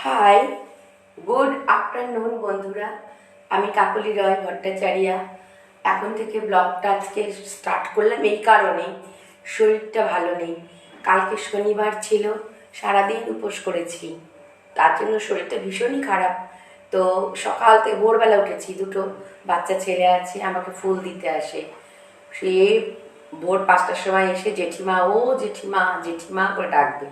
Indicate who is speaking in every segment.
Speaker 1: High, good afternoon বন্ধুরা। আমি কাকলি রয় ভট্টাচার্যা। এখন থেকে ব্লগটা আজকে স্টার্ট করলাম এই কারণে, শরীরটা ভালো নেই। কালকে শনিবার ছিল, সারাদিন উপোস করেছি, তার জন্য শরীরটা ভীষণই খারাপ। তো সকাল থেকে ভোরবেলা উঠেছি, দুটো বাচ্চা ছেলে আছে, আমাকে ফুল দিতে আসে। সে ভোর 5টার সময় এসে জেঠিমা ও জেঠিমা জেঠিমা করে ডাকবে।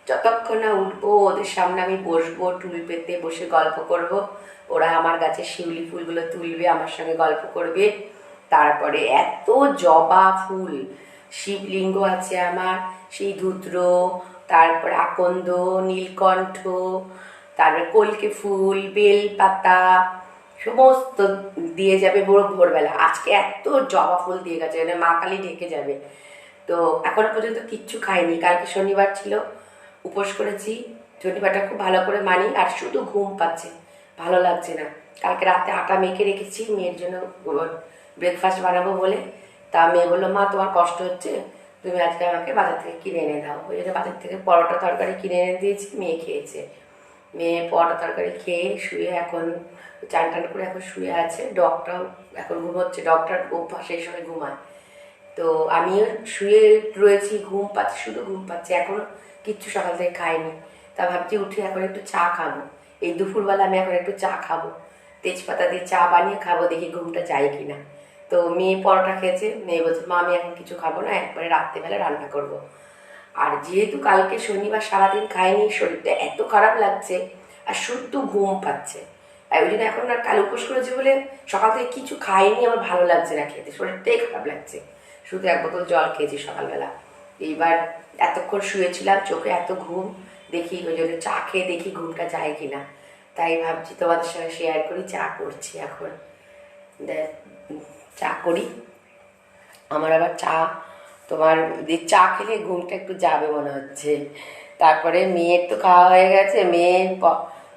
Speaker 1: যতক্ষণ না উঠবো ওদের সামনে আমি বসবো, টুল পেতে বসে গল্প করব। ওরা আমার গাছে শিউলি ফুলগুলো তুলবে, আমার সঙ্গে গল্প করবে। তারপরে এত জবা ফুল, শিবলিঙ্গ আছে আমার, সেই ধুত্র, তারপরে আকন্দ, নীলকণ্ঠ, তারপরে কলকে ফুল, বেল পাতা সমস্ত দিয়ে যাবে ভোরবেলা। আজকে এত জবা ফুল দিয়ে গেছে, মানে মা কালী ঢেকে যাবে। তো এখনো পর্যন্ত কিচ্ছু খাইনি, কালকে শনিবার ছিল, উপোস করেছি। শনিবারটা খুব ভালো করে মানি, আর শুধু ঘুম পাচ্ছে, ভালো লাগছে না। কালকে রাতে আটা মেখে রেখেছি মেয়ের জন্য ব্রেকফাস্ট বানাবো বলে। তা মেয়ে বললো, মা তোমার কষ্ট হচ্ছে, তুমি আজকে আমাকে বাজার থেকে কিনে এনে দাও। ওই জন্য বাজার থেকে পরোটা তরকারি কিনে এনে দিয়েছি, মেয়ে খেয়েছে। মেয়ে পরোটা তরকারি খেয়ে শুয়ে এখন চান টান করে এখন শুয়ে আছে। ডগটাও এখন ঘুমোচ্ছে, ডগটার অভ্যাস এই সময় ঘুমায়। তো আমিও শুয়ে রয়েছি, ঘুম পাচ্ছি, শুধু ঘুম পাচ্ছি, এখনো কিচ্ছু সকাল থেকে খাইনি। তা ভাবছি উঠে এখন একটু চা খাবো, এই দুপুরবেলা আমি এখন একটু চা খাবো, তেজপাতা দিয়ে চা বানিয়ে খাবো, দেখি ঘুমটা যায় কিনা। তো মেয়ে পরোটা খেয়েছে, মেয়ে বলছে, মা আমি এখন কিছু খাবো না, একবারে রাত্রেবেলা রান্না করব। আর যেহেতু কালকে শনিবার সারাদিন খাইনি, শরীরটা এত খারাপ লাগছে আর শুধু ঘুম পাচ্ছে। আর ওই জন্য এখন আর কাল উপোস করেছি বলে সকাল থেকে কিছু খাইনি, আমার ভালো লাগছে না খেতে, শরীরটাই খারাপ লাগছে। শুধু 1 বোতল জল খেয়েছি সকালবেলা। এইবার এতক্ষণ শুয়েছিলাম, চোখে এত ঘুম, দেখি ওই জন্য চা খেয়ে দেখি ঘুমটা যায় কিনা। তাই ভাবছি তোমাদের সঙ্গে শেয়ার করি। চা করছি এখন, চা করি। আমার আবার চা, তোমার চা খেলে ঘুমটা একটু যাবে মনে হচ্ছে। তারপরে মেয়ের তো খাওয়া হয়ে গেছে, মেয়ের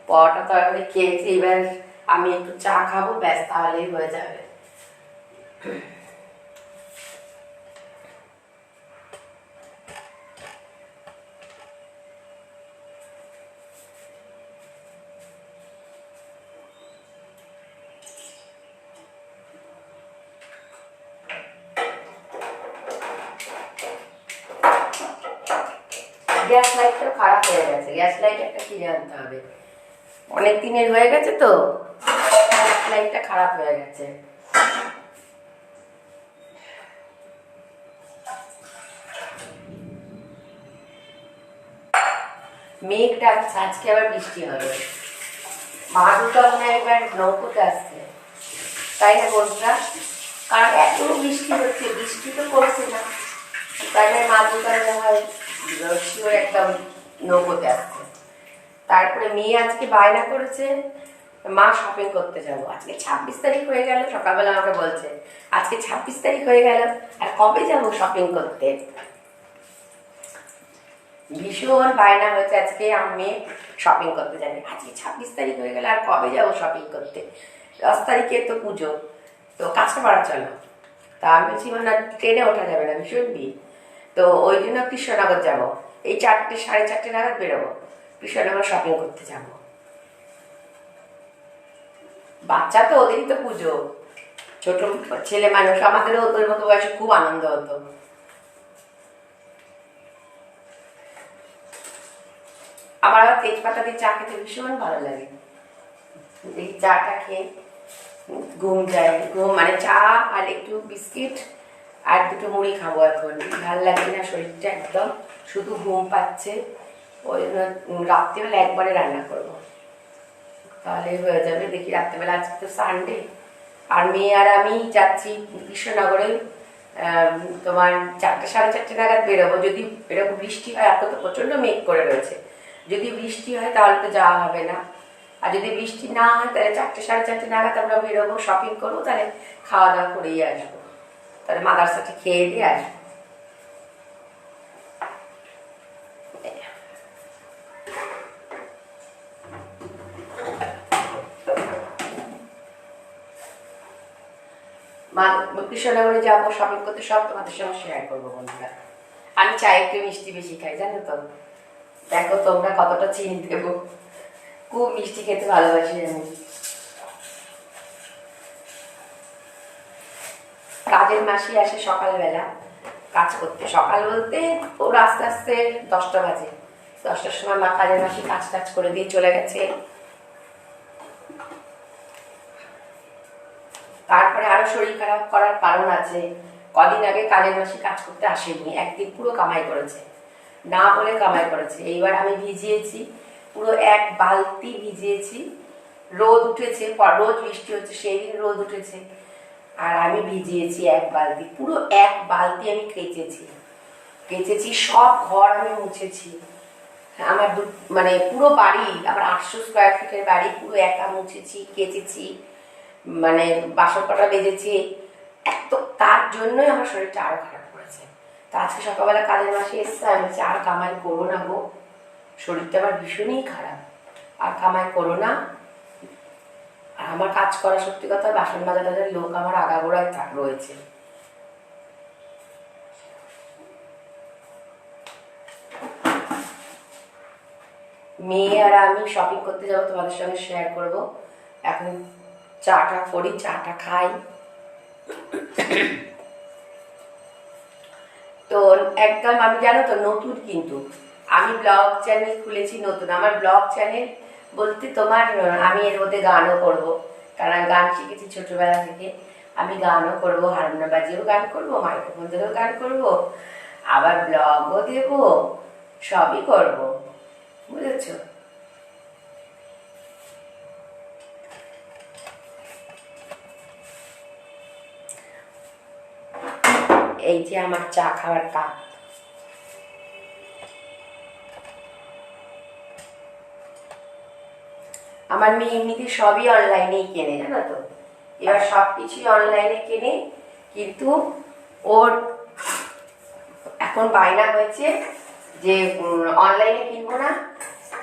Speaker 1: পরোটা তরকারি খেয়েছি, এবার আমি একটু চা খাবো, ব্যাস তাহলেই হয়ে যাবে। গ্যাস লাইটটাও খারাপ হয়ে গেছে, গ্যাস লাইট একটা কিনে আনতে হবে, অনেক দিনের হয়ে গেছে তো, গ্যাস লাইটটা খারাপ হয়ে গেছে। মেঘ ডাকছে, আজকে আবার বৃষ্টি হবে। মা দুটো মনে হয় এবার নৌকোতে আসছে, তাই না বন্ধুরা? কারণ এত বৃষ্টি হচ্ছে, বৃষ্টি তো পড়ছে না, তাই না? মা দুটো মনে হয় শিওর একদম নৌকোতে আসছে। তারপরে মেয়ে আজকে বায়না করেছে, মা শপিং করতে যাবো। আজকে 26 তারিখ হয়ে গেল, সকালবেলা আমাকে বলছে আজকে 26 তারিখ হয়ে গেল, আর কবে যাবো শপিং করতে। ভীষণ বায়না হয়েছে, আজকে আমার মেয়ে শপিং করতে যাবে। আজকে 26 তারিখ হয়ে গেল, আর কবে যাবো শপিং করতে? 10 তারিখে তো পুজো, তো কাঁচরাপাড়া চলো। তা আমি বলছি, মানে ট্রেনে ওঠা যাবে না, ভীষণ ভিড়। তো ওই জন্য কৃষ্ণনগর যাবো, এই 4টে 4:30 নাগাদ বেরোবো, কৃষ্ণনগর শপিং করতে যাবো। বাচ্চা তো, ওদেরই তো পুজো, ছোট ছেলে মানুষ, আমাদেরও ওদের মতো বয়সে খুব আনন্দ হতো। আমার আবার তেজপাতা দিয়ে চা খেতে ভীষণ ভালো লাগে। এই চাটা খেয়ে ঘুম যায়, ঘুম মানে চা আর একটু বিস্কিট আর দুটো মুড়ি খাবো। এখন ভালো লাগে না শরীরটা একদম, শুধু ঘুম পাচ্ছে। ওই জন্য রাত্রিবেলা একবারে রান্না করবো, তাহলে হয়ে যাবে। দেখি রাত্রিবেলা, আজকে তো সানডে, আর মেয়ে আর আমি যাচ্ছি কৃষ্ণনগরে। তোমার 4টে 4:30 নাগাদ বেরোবো। যদি এরকম বৃষ্টি হয়, এত তো প্রচণ্ড মেঘ করে রয়েছে, যদি বৃষ্টি হয় তাহলে তো যাওয়া হবে না। আর যদি বৃষ্টি না হয় তাহলে 4টে 4:30 নাগাদ আমরা বেরোবো, শপিং করবো, তাহলে খাওয়া দাওয়া করেই আসবো, তাহলে মাদারসাটি খেয়ে দিয়ে আসবো। কৃষ্ণনগরে যাবো শপিং করতে, সব তোমাদের সঙ্গে শেয়ার করবো বন্ধুরা। আমি চাই একটু মিষ্টি বেশি খাই, জানো তো? দেখো তোমরা কতটা চিনি দেবো, খুব মিষ্টি খেতে ভালোবাসি আমি। কাজের মাসি আসে সকালবেলা কাজ করতে, সকাল বলতে ওর আস্তে আস্তে 10টা বাজে। 10টার সময় মা কাজের মাসি কাজ টাজ করে দিয়ে চলে গেছে। তারপরে আরো শরীর খারাপ করার কারণ আছে। কদিন আগে কাজের মাসি কাজ করতে আসেনি, একদিন পুরো কামাই করেছে, না বলে কামাই করেছে। এইবার আমি ভিজিয়েছি, পুরো 1 বালতি ভিজিয়েছি। রোদ উঠেছে, রোজ বৃষ্টি হচ্ছে, সেই দিন রোদ উঠেছে, আর আমি ভিজিয়েছি 1 বালতি, পুরো 1 বালতি আমি কেচেছি। সব ঘর আমি মুছেছি। আমার মানে পুরো বাড়ি, আমার 800 স্কোয়ার ফিটের বাড়ি, পুরো একা মুছেছি, কেচেছি, মানে বাসন কটা বেজেছি। তো তার জন্যই আমার শরীরটা আরো খারাপ করেছে। তা আজকে সকালবেলা কাজের মাসে এসছে, আমি বলছি আর কামাই করবো না গো, শরীরটা আমার ভীষণই খারাপ, আর কামাই করো না। আর আমার কাজ করা, সত্যি কথা, বাসন মাজা টাজার লোক আমার আগাগোড়ায় রয়েছে। মেয়ে আর আমি শপিং করতে যাবো, তোমাদের সঙ্গে শেয়ার করব। এখন চাটা করি, চাটা খাই। তো একদম আমি, জানো তো, নতুন, কিন্তু আমি ব্লগ চ্যানেল খুলেছি নতুন। আমার ব্লগ চ্যানেল বলতে তোমার, আমি এর মধ্যে গানও করব, কারণ গান শিখেছি ছোটবেলা থেকে। আমি গানও করব, হারমোনিয়াম বাজিয়েও গান করব, মাইক্রোফোন ধরেও গান করব, আবার ব্লগও দেব, সবই করব, বুঝেছো? এই যে আমার চা খাওয়ার কাপ। আমার মেয়ে এমনিতে সবই অনলাইনেই কেনে, জানো তো, এবার সব কিছুই অনলাইনে কেনে, কিন্তু ওর এখন বায়না হয়েছে যে অনলাইনে কিনবো না,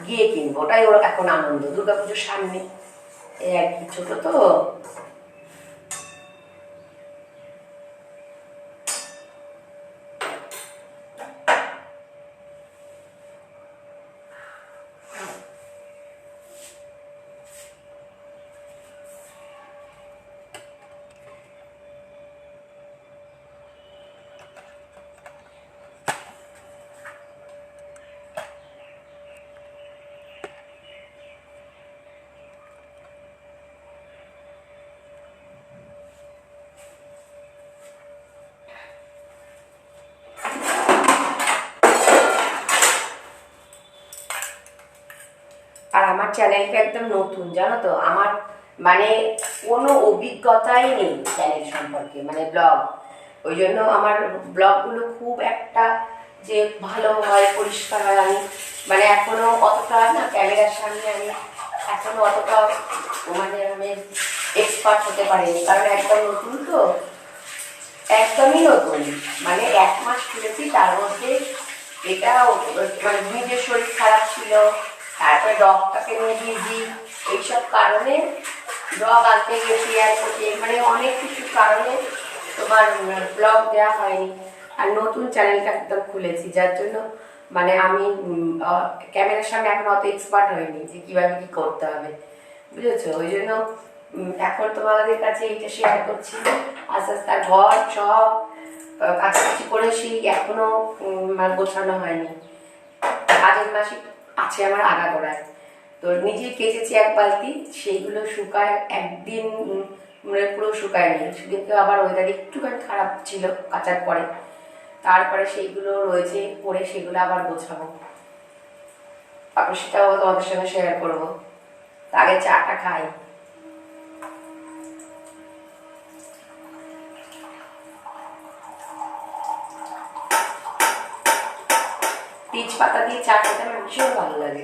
Speaker 1: গিয়ে কিনবো, ওটাই ওর এখন আনন্দ। দুর্গাপুজোর সামনে, এই আর কি, ছোট তো। আর আমার চ্যানেলটা একদম নতুন, জানো তো, আমার মানে কোনো অভিজ্ঞতাই নেই চ্যানেল সম্পর্কে, মানে ব্লগ। ওই জন্য আমার ব্লগগুলো খুব একটা যে ভালো হয়, পরিষ্কার হয়, আমি মানে এখনো অতটা না, ক্যামেরার সামনে আমি এখনো অতটা মানে আমি এক্সপার্ট হতে পারিনি, কারণ একদম নতুন তো, একদমই নতুন। মানে 1 মাস খুলেছি, তার মধ্যে এটা মানে নিজের শরীর খারাপ ছিল, তারপরে ডগটাকে নিয়ে বিজি, এইসব কারণে ডগ আনতে গেছি, এয়ারপোর্টে, মানে অনেক কিছু কারণে তোমার ব্লগ দেওয়া হয়নি। আর নতুন চ্যানেলটা একদম খুলেছি, যার জন্য মানে আমি ক্যামেরার সামনে এখন অত এক্সপার্ট হয়নি যে কীভাবে কী করতে হবে, বুঝেছো? ওই জন্য এখন তোমাদের কাছে এইটা শেয়ার করছি। আস্তে আস্তে আর ঘর সব কাছাকাছি করেছি, এখনো গোছানো হয়নি। কাজের মাসি আছে আমার আগাগোড়ায়, তো নিজে কেচেছি 1 বালতি, সেইগুলো শুকায় একদিন, মানে পুরো শুকায়নি, সেদিনকে আবার ওয়েদার একটুখানি খারাপ ছিল কাচার পরে, তারপরে সেইগুলো রয়েছে পরে, সেগুলো আবার গোছাবো, তারপর সেটাও তোমাদের সঙ্গে শেয়ার করবো। আগে চাটা খাই। তেজপাতা দিয়ে চা খেতে আমার ভীষণ ভালো লাগে,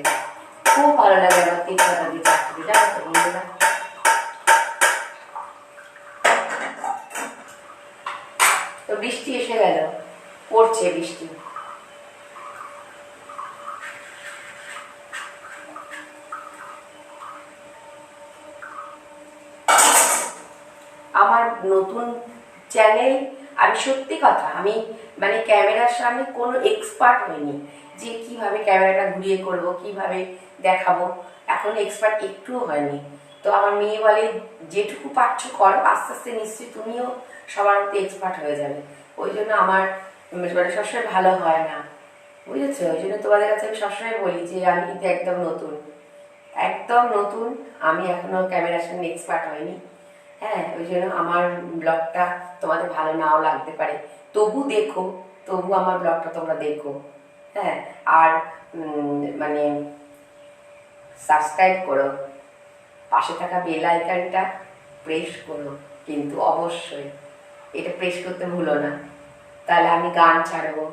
Speaker 1: খুব ভালো লাগে আমার তেজপাতা দিয়ে চা খেতে, জানো তো বন্ধুরা। তো বৃষ্টি এসে গেল, পড়ছে বৃষ্টি। আমার নতুন চ্যানেল, আমি সত্যি কথা, আমি মানে ক্যামেরার সামনে কোনো এক্সপার্ট হইনি, যে কিভাবে ক্যামেরাটা ঘুরিয়ে করব, কিভাবে দেখাবো, এখন এক্সপার্ট একটুও হয়নি। তো আমার মেয়ে বলে যেটুকু পারছো করো, আস্তে আস্তে নিশ্চয়ই তুমিও সবার মধ্যে এক্সপার্ট হয়ে যাবে। ওই জন্য আমার মানে সবসময় ভালো হয় না, বুঝেছো? ওই জন্য তোমাদের কাছে আমি সবসময় বলি যে আমি কিন্তু একদম নতুন, একদম নতুন, আমি এখনো ক্যামেরার সামনে এক্সপার্ট হয়নি। হ্যাঁ, ওই জন্য আমার ব্লগটা তোমাদের ভালো নাও লাগতে পারে, তবু দেখো, তবু আমার ব্লগটা তোমরা দেখো। হ্যাঁ, আর মানে সাবস্ক্রাইব করো, পাশে থাকা বেল আইকনটা প্রেস করো, কিন্তু অবশ্যই এটা প্রেস করতে ভুলো না, তাহলে আমি গান ছাড়বো,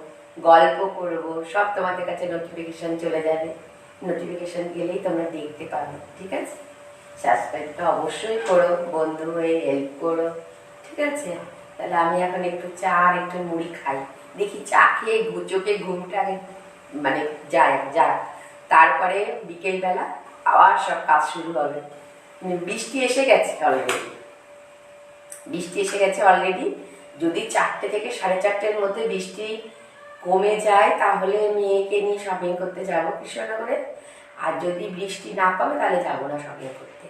Speaker 1: গল্প করবো, সব তোমাদের কাছে নোটিফিকেশন চলে যাবে। নোটিফিকেশন গেলেই তোমরা দেখতে পাবে, ঠিক আছে? সাবস্ক্রাইবটা অবশ্যই করো, বন্ধু হয়ে হেল্প করো, ঠিক আছে? তাহলে আমি এখন একটু চা আর একটু মুড়ি খাই, দেখি চা খেয়ে চোখে ঘুমটা আগে মানে যাক, তারপরে বিকেলবেলা আবার সব কাজ শুরু হবে। বৃষ্টি এসে গেছে অলরেডি, বৃষ্টি এসে গেছে অলরেডি। যদি 4টে থেকে 4:30-এর মধ্যে বৃষ্টি কমে যায় তাহলে মেয়েকে নিয়ে শপিং করতে যাবো কৃষ্ণনগরে। আর যদি বৃষ্টি না কমে তাহলে যাবো না শপিং করতে,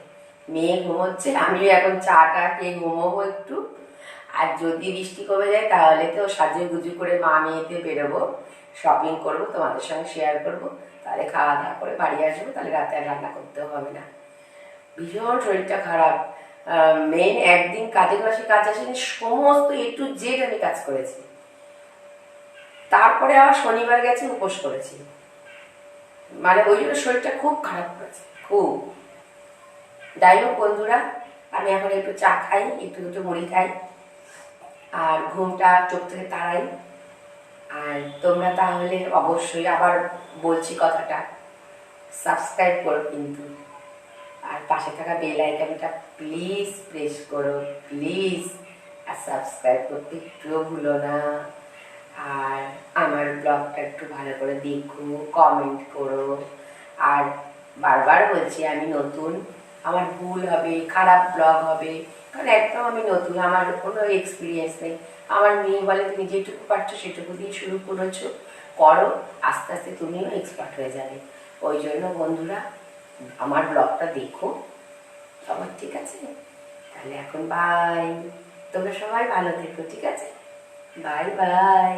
Speaker 1: মেয়ে ঘুমোচ্ছে, আমিও এখন চাটা খেয়ে ঘুমোবো একটু। আর যদি বৃষ্টি কমে যায় তাহলে তো সাজু গুজু করে মা মেয়েতে বেরোবো, শপিং করবো, তোমাদের সঙ্গে শেয়ার করবো, তাহলে খাওয়া দাওয়া করে বাড়ি আসবো, তাহলে রাতে আর রান্না করতেও হবে না। ভীষণ শরীরটা খারাপ, মেন একদিন কাজের মাসে কাজ আসেনি, সমস্ত A to Z আমি কাজ করেছি, তারপরে আবার শনিবার গেছে উপোস করেছি, মানে ওই জন্য শরীরটা খুব খারাপ করেছে, খুব। যাই হোক বন্ধুরা, আমি এখন একটু চা খাই, একটু দুটো মুড়ি খাই, আর ঘুমটা চোখ থেকে তাড়াই। আর তোমরা তাহলে অবশ্যই, আবার বলছি কথাটা, সাবস্ক্রাইব করো কিন্তু, আর পাশে থাকা বেল আইকনটা প্লিজ প্রেস করো, প্লিজ। আর সাবস্ক্রাইব করতে একটুও ভুলো না। আর আমার ব্লগটা একটু ভালো করে দেখো, কমেন্ট করো। আর বারবার বলছি আমি নতুন, আমার ভুল হবে, খারাপ ব্লগ হবে, কারণ একদম আমি নতুন, আমার কোনো এক্সপিরিয়েন্স নেই। আমার মেয়ে বলে তুমি যেটুকু পারছো সেটুকু দিয়ে শুরু করেছো, করো, আস্তে আস্তে তুমিও এক্সপার্ট হয়ে যাবে। ওই জন্য বন্ধুরা আমার ব্লগটা দেখো সবার, ঠিক আছে? তাহলে এখন বাই, তোমরা সবাই ভালো থেকো, ঠিক আছে? Bye bye.